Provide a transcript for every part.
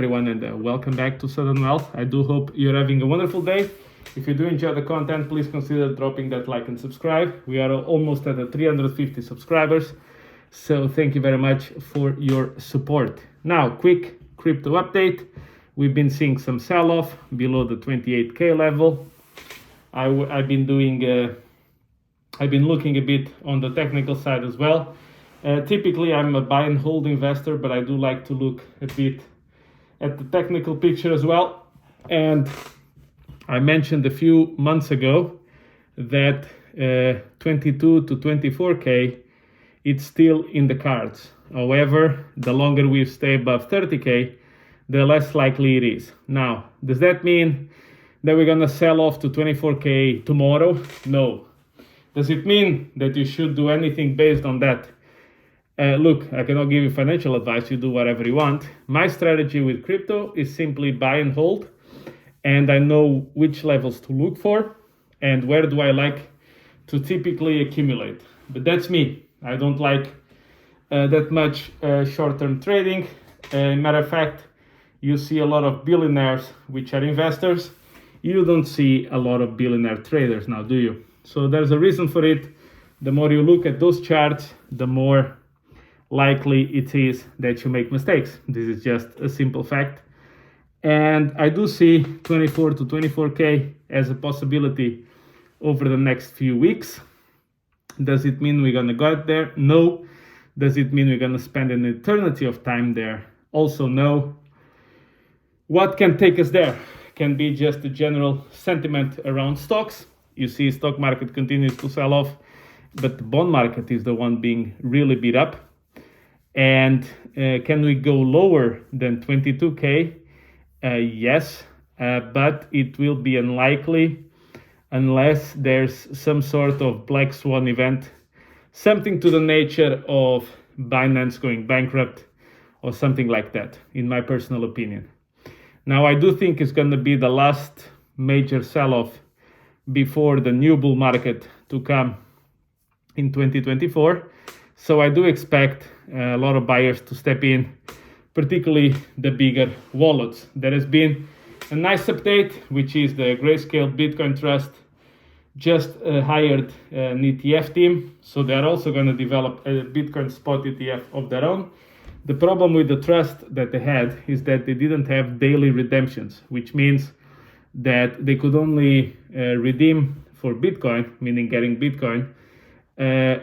Everyone, and welcome back to Sudden Wealth. I do hope you're having a wonderful day. If you do enjoy the content, please consider dropping that like and subscribe. We are almost at 350 subscribers, so thank you very much for your support. Now, quick crypto update. We've been seeing some sell-off below the 28k level. I've been looking a bit on the technical side as well. Typically, I'm a buy and hold investor, but I do like to look a bit at the technical picture as well. And I mentioned a few months ago that 22 to 24k, it's still in the cards. However, the longer we stay above 30k, the less likely it is. Now, does that mean that we're gonna sell off to 24k tomorrow? No. Does it mean that you should do anything based on that? Look, I cannot give you financial advice. You do whatever you want. My strategy with crypto is simply buy and hold, and I know which levels to look for and where do I like to typically accumulate. But that's me. I don't like that much short-term trading. Matter of fact, you see a lot of billionaires which are investors. You don't see a lot of billionaire traders now, do you? So there's a reason for it. The more you look at those charts, the more likely it is that you make mistakes. This is just a simple fact. And I do see 24 to 24k as a possibility over the next few weeks. Does it mean we're gonna get there? No. Does it mean we're gonna spend an eternity of time there? Also no. What can take us there? Can be just a general sentiment around stocks. You see stock market continues to sell off, but the bond market is the one being really beat up. And can we go lower than 22k? Yes, but it will be unlikely unless there's some sort of black swan event, something to the nature of Binance going bankrupt or something like that, in my personal opinion. Now, I do think it's going to be the last major sell-off before the new bull market to come in 2024. So I do expect a lot of buyers to step in, particularly the bigger wallets. There has been a nice update, which is the Grayscale Bitcoin Trust just hired an ETF team. So they're also going to develop a Bitcoin spot ETF of their own. The problem with the trust that they had is that they didn't have daily redemptions, which means that they could only redeem for Bitcoin, meaning getting Bitcoin,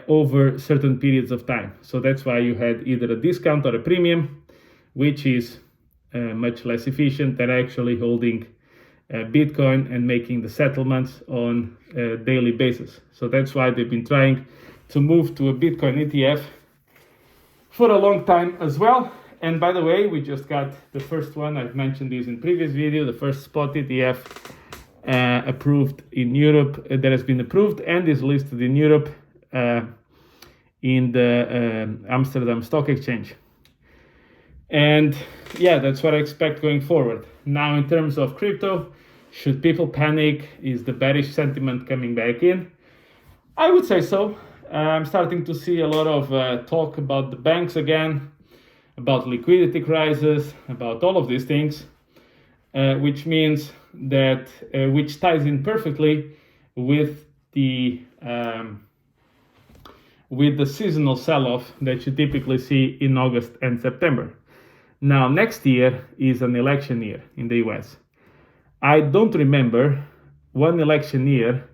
over certain periods of time. So that's why you had either a discount or a premium, which is much less efficient than actually holding Bitcoin and making the settlements on a daily basis. So that's why they've been trying to move to a Bitcoin ETF for a long time as well. And by the way, we just got the first one. I've mentioned this in previous video, the first spot ETF approved in Europe, that has been approved and is listed in Europe in the Amsterdam Stock Exchange. And yeah, that's what I expect going forward. Now, in terms of crypto, should people panic? Is the bearish sentiment coming back in? I would say so. I'm starting to see a lot of talk about the banks again, about liquidity crisis, about all of these things, which means that, which ties in perfectly with the seasonal sell-off that you typically see in August and September. Now, next year is an election year in the US. I don't remember one election year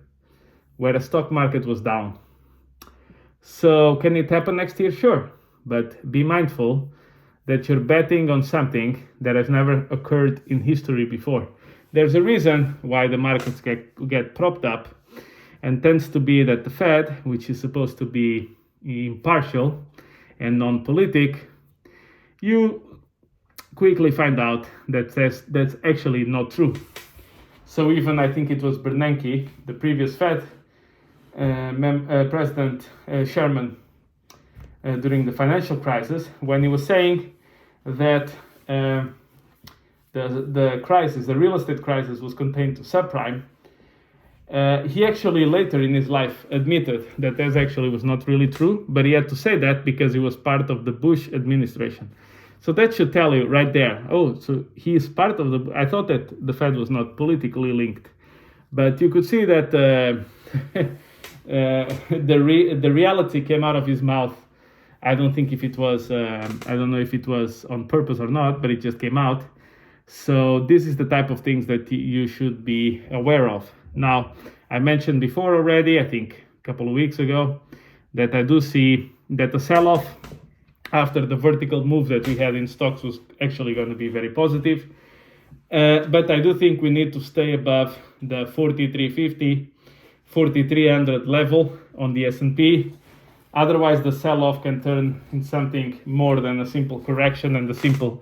where the stock market was down. So can it happen next year? Sure. But be mindful that you're betting on something that has never occurred in history before. There's a reason why the markets get propped up, and tends to be that the Fed, which is supposed to be impartial and non-politic, you quickly find out that that's actually not true. So even I think it was Bernanke, the previous Fed President Sherman, during the financial crisis, when he was saying that the crisis, the real estate crisis, was contained to subprime, he actually later in his life admitted that that actually was not really true, but he had to say that because he was part of the Bush administration. So that should tell you right there. Oh, so he is part of the. I thought that the Fed was not politically linked, but you could see that the reality came out of his mouth. I don't think if it was. I don't know if it was on purpose or not, but it just came out. So this is the type of things that you should be aware of. Now, I mentioned before already, I think a couple of weeks ago, that I do see that the sell-off after the vertical move that we had in stocks was actually going to be very positive. But I do think we need to stay above the 4350, 4300 level on the S&P. Otherwise, the sell-off can turn in something more than a simple correction and a simple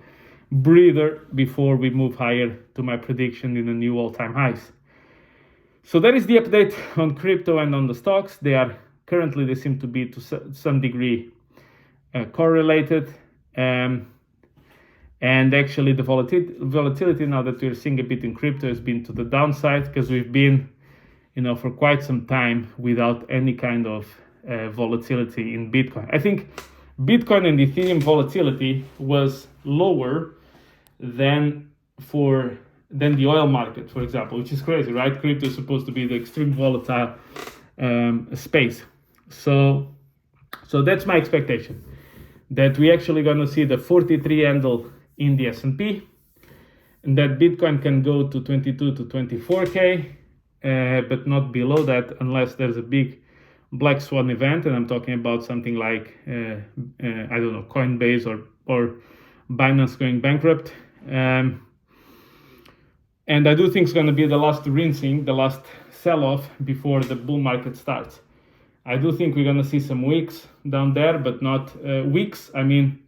breather before we move higher to my prediction in the new all-time highs. So that is the update on crypto and on the stocks. They seem to be to some degree correlated, and actually the volatility now that we're seeing a bit in crypto has been to the downside, because we've been, for quite some time without any kind of volatility in Bitcoin. I think Bitcoin and Ethereum volatility was lower than the oil market, for example, which is crazy, right? Crypto is supposed to be the extreme volatile space. So that's my expectation, that we actually going to see the 43 handle in the S&P, and that Bitcoin can go to 22 to 24K, but not below that unless there's a big black swan event, and I'm talking about something like, I don't know, Coinbase or Binance going bankrupt. And I do think it's going to be the last rinsing, the last sell-off before the bull market starts. I do think we're going to see some weeks down there, but not weeks. I mean,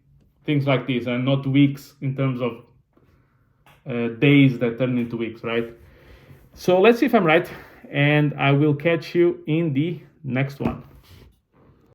things like this, and not weeks in terms of days that turn into weeks, right? So let's see if I'm right, and I will catch you in the next one.